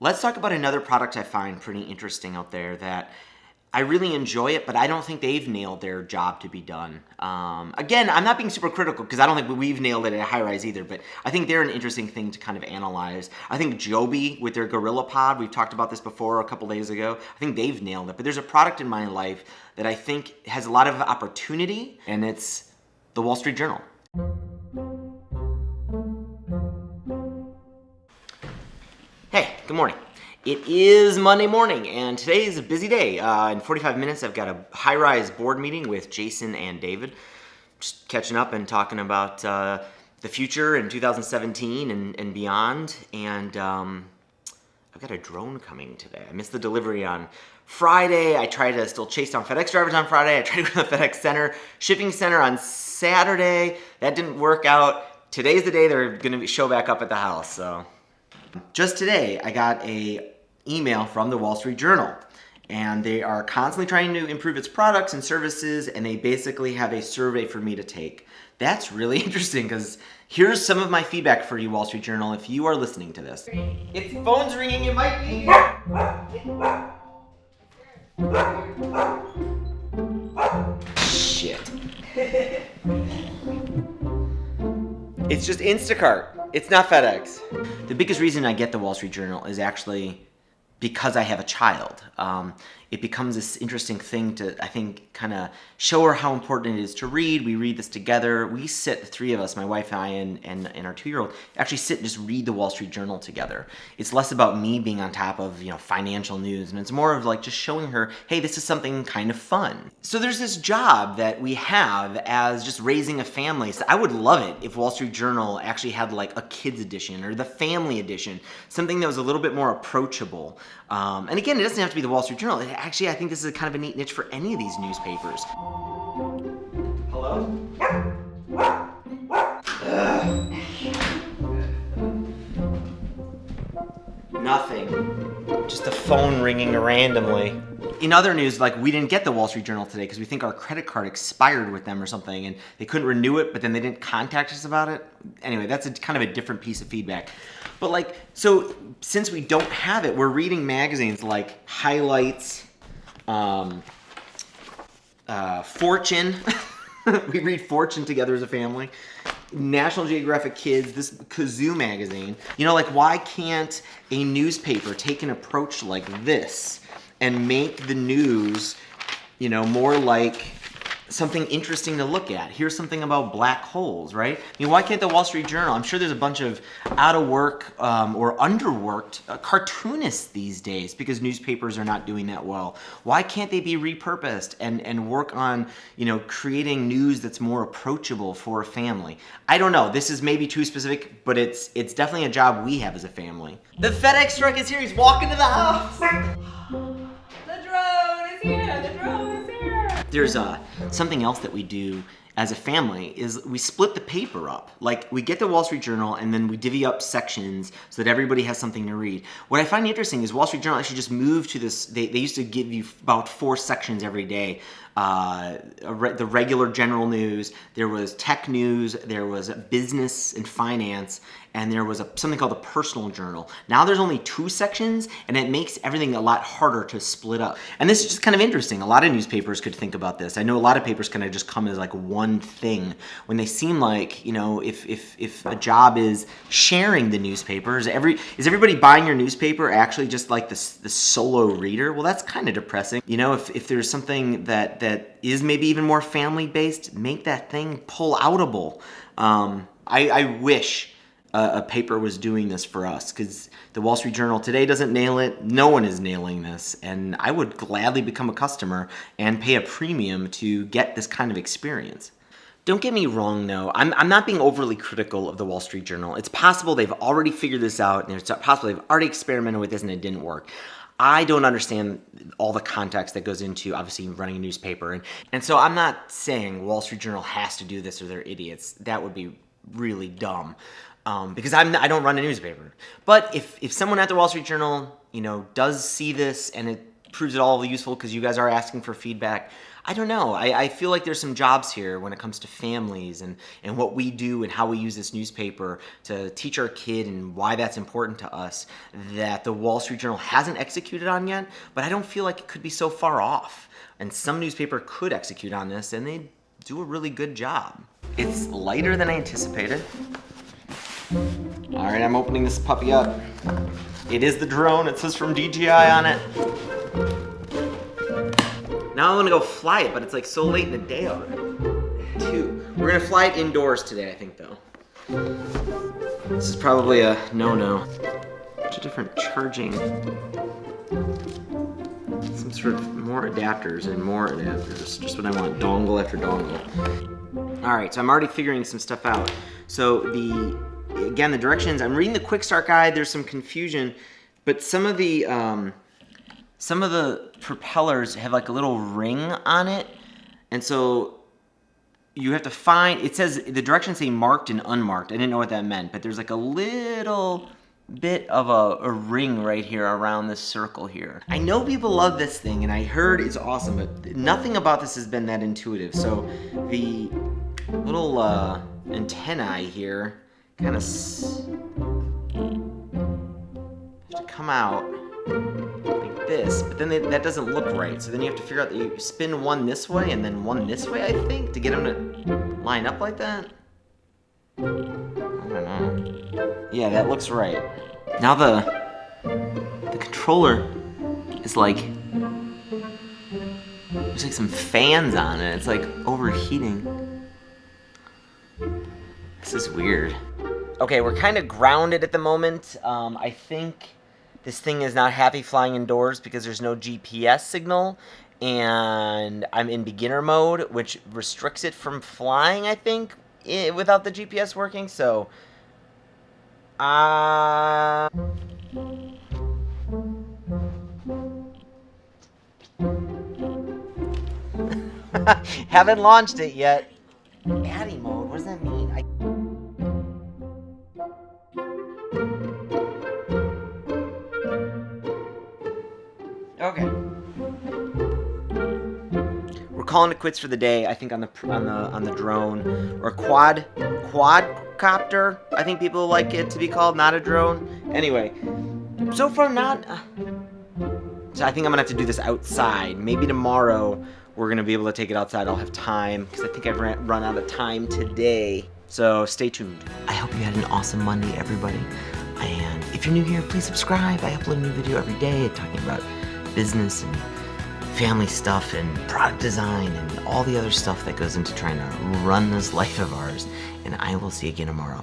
Let's talk about another product I find pretty interesting out there that I really enjoy it, but I don't think they've nailed their job to be done. Again, I'm not being super critical because I don't think we've nailed it at High Rise either, but I think they're an interesting thing to kind of analyze. I think Joby with their Gorilla Pod, we've talked about this before a couple days ago, I think they've nailed it. But there's a product in my life that I think has a lot of opportunity, and it's the Wall Street Journal. Hey, good morning. It is Monday morning, and today is a busy day. In 45 minutes, I've got a high-rise board meeting with Jason and David. Just catching up and talking about the future in 2017 and beyond. And I've got a drone coming today. I missed the delivery on Friday. I tried to still chase down FedEx drivers on Friday. I tried to go to the FedEx shipping center on Saturday. That didn't work out. Today's the day they're going to show back up at the house, so... Just today, I got a email from the Wall Street Journal, and they are constantly trying to improve its products and services, and they basically have a survey for me to take. That's really interesting, because here's some of my feedback for you, Wall Street Journal, if you are listening to this. If the phone's ringing, it might be... Shit. It's just Instacart. It's not FedEx. The biggest reason I get the Wall Street Journal is actually because I have a child. It becomes this interesting thing to, I think, kind of show her how important it is to read. We read this together. We sit, the three of us, my wife and I and our 2-year-old, actually sit and just read the Wall Street Journal together. It's less about me being on top of, financial news, and it's more of like just showing her, hey, this is something kind of fun. So there's this job that we have as just raising a family. So I would love it if Wall Street Journal actually had like a kids edition or the family edition, something that was a little bit more approachable. And again, it doesn't have to be the Wall Street Journal. Actually, I think this is kind of a neat niche for any of these newspapers. Hello? Nothing. Just the phone ringing randomly. In other news, we didn't get the Wall Street Journal today because we think our credit card expired with them or something, and they couldn't renew it, but then they didn't contact us about it. Anyway, that's kind of a different piece of feedback. But so since we don't have it, we're reading magazines like Highlights, Fortune. We read Fortune together as a family. National Geographic Kids, this Kazoo magazine. Why can't a newspaper take an approach like this and make the news, more like something interesting to look at? Here's something about black holes, right? Why can't the Wall Street Journal? I'm sure there's a bunch of out of work or underworked cartoonists these days because newspapers are not doing that well. Why can't they be repurposed and work on, creating news that's more approachable for a family? I don't know. This is maybe too specific, but it's definitely a job we have as a family. The FedEx truck is here. He's walking to the house. The drone is here. The drone is here. There's something else that we do as a family is we split the paper up. We get the Wall Street Journal and then we divvy up sections so that everybody has something to read. What I find interesting is Wall Street Journal actually just moved to this, they used to give you about 4 sections every day. The regular general news, there was tech news, there was business and finance, and there was something called the personal journal. Now there's only 2 sections, and it makes everything a lot harder to split up. And this is just kind of interesting. A lot of newspapers could think about this. I know a lot of papers kind of just come as one thing when they seem like, if a job is sharing the newspapers, is everybody buying your newspaper actually just like the solo reader? Well, that's kind of depressing. If there's something that is maybe even more family-based, make that thing pull-outable. I wish a paper was doing this for us, because the Wall Street Journal today doesn't nail it. No one is nailing this, and I would gladly become a customer and pay a premium to get this kind of experience. Don't get me wrong, though. I'm not being overly critical of the Wall Street Journal. It's possible they've already figured this out, and it's possible they've already experimented with this and it didn't work. I don't understand all the context that goes into, obviously, running a newspaper. And so I'm not saying Wall Street Journal has to do this or they're idiots. That would be really dumb. Because I don't run a newspaper. But if someone at the Wall Street Journal, does see this and it proves it all useful because you guys are asking for feedback, I don't know. I feel like there's some jobs here when it comes to families and what we do and how we use this newspaper to teach our kid and why that's important to us that the Wall Street Journal hasn't executed on yet, but I don't feel like it could be so far off. And some newspaper could execute on this and they do a really good job. It's lighter than I anticipated. All right, I'm opening this puppy up. It is the drone. It says from DJI on it. Now I want to go fly it, but it's like so late in the day already. Dude, we're gonna fly it indoors today, I think, though. This is probably a no-no. Bunch of different charging. Some sort of more adapters and more adapters. Just what I want, dongle after dongle. All right, so I'm already figuring some stuff out. So again, the directions, I'm reading the quick start guide, there's some confusion, but some of the propellers have like a little ring on it, and so you have to find, it says, the directions say marked and unmarked. I didn't know what that meant, but there's like a little bit of a ring right here around this circle here. I know people love this thing, and I heard it's awesome, but nothing about this has been that intuitive. So the little antennae here kind of have to come out like this, but then that doesn't look right. So then you have to figure out that you spin one this way and then one this way, I think, to get them to line up like that. I don't know. Yeah, that looks right. Now the controller is like, there's like some fans on it. It's like overheating. This is weird. Okay, we're kind of grounded at the moment. I think this thing is not happy flying indoors because there's no GPS signal, and I'm in beginner mode, which restricts it from flying, I think, without the GPS working, so... Haven't launched it yet. Addy mode, what does that mean? Okay. We're calling it quits for the day. I think on the drone, or quadcopter. I think people like it to be called, not a drone. Anyway, so far not. So I think I'm gonna have to do this outside. Maybe tomorrow we're gonna be able to take it outside. I'll have time because I think I've run out of time today. So stay tuned. I hope you had an awesome Monday, everybody. And if you're new here, please subscribe. I upload a new video every day talking about business and family stuff and product design and all the other stuff that goes into trying to run this life of ours. And I will see you again tomorrow.